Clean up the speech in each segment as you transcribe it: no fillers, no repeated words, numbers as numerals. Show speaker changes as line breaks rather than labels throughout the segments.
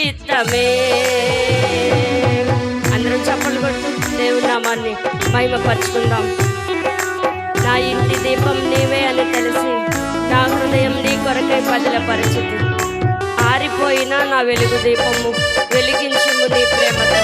చిత్తమే. అందరం చప్పట్లు కొడుతూ దేవుని నామాన్ని మహిమపరుచుకుందాం. నా ఇంటి దీపం నీవే అని తెలిసి నా హృదయం నీ కొరకై పదిలపరిచింది. ఆరిపోయిన నా వెలుగు దీపము వెలిగించుము నీ ప్రేమతో.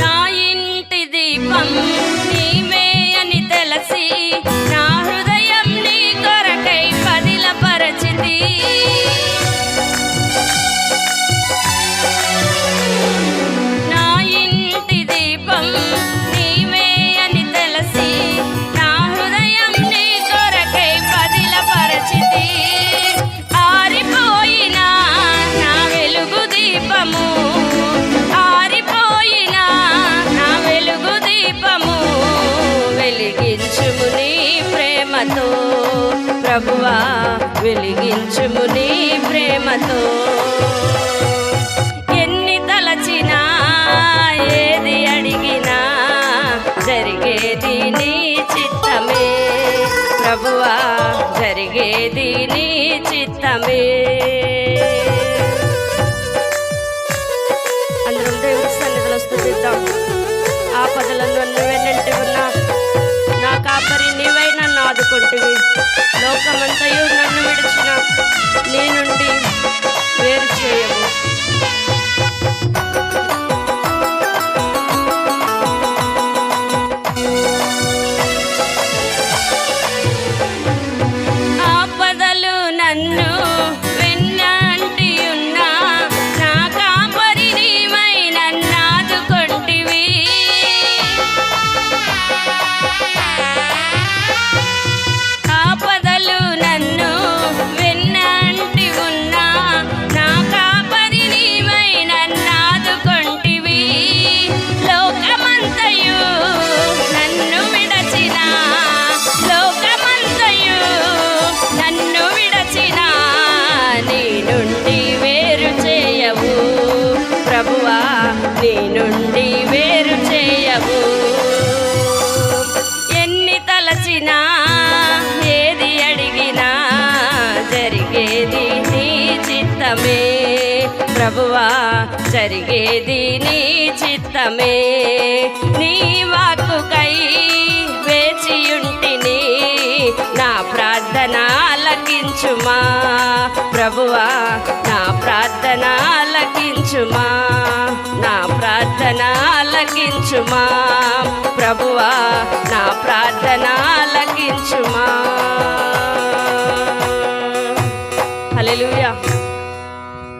నా ఇంటి దీపం నీవే అని తెలిసి నా హృదయం నీ కొరకై పదిలపరచింది. నా ఇంటి దీపం నీవే అని తెలిసి నా హృదయం నీ కొరకై పదిలపరచింది. ఆరిపోయిన నా వెలుగు దీపము, ఆరిపోయిన నా వెలుగు దీపము వెలిగించుము నీ ప్రేమతో. ప్రభువా వెలిగించుము నీ ప్రేమతో. ఎన్ని తలచినా ఏది అడిగినా జరిగేది నీ చిత్తమే. ప్రభువా జరిగేది నీ చిత్తమే. అందరం దేవుడి సన్నిధిలో స్తుతిద్దాం. ఆపదలను నన్ను వెన్నంటి ఉన్నా నా కాపరి నీవై నన్ను ఆదుకుంటివి. లోకమంతయు నన్ను విడిచిన నీ నుండి వేరు చేయవు. ఆపదలు నన్ను వెన్నంటి ఉన్నా నా కాపరి నీవై నన్ను ఆదుకుంటివి. ఆపదలు నన్ను వెన్నంటి ఉన్నా నా కాపరి నీవై నన్ను ఆదుకుంటివి. లోకమంతయు నన్ను విడచిన, లోకమంతయు నన్ను విడచిన నీ నుండి వేరు చేయవు. ప్రభువా నీ నుండి వేరు చేయవు. ఎన్ని తలచినా ఏది అడిగినా జరిగేది నీ చిత్తమే. ప్రభువా జరిగేది నీ చిత్తమే. నీ వాక్కుకై వేచియుంటిని నా ప్రార్థన ఆలకించుమా. ప్రభువా నా ప్రార్థన ఆలకించుమా, నా ప్రార్థన ఆలకించుమా. ప్రభువా నా ప్రార్థన ఆలకించుమా. హల్లెలూయా.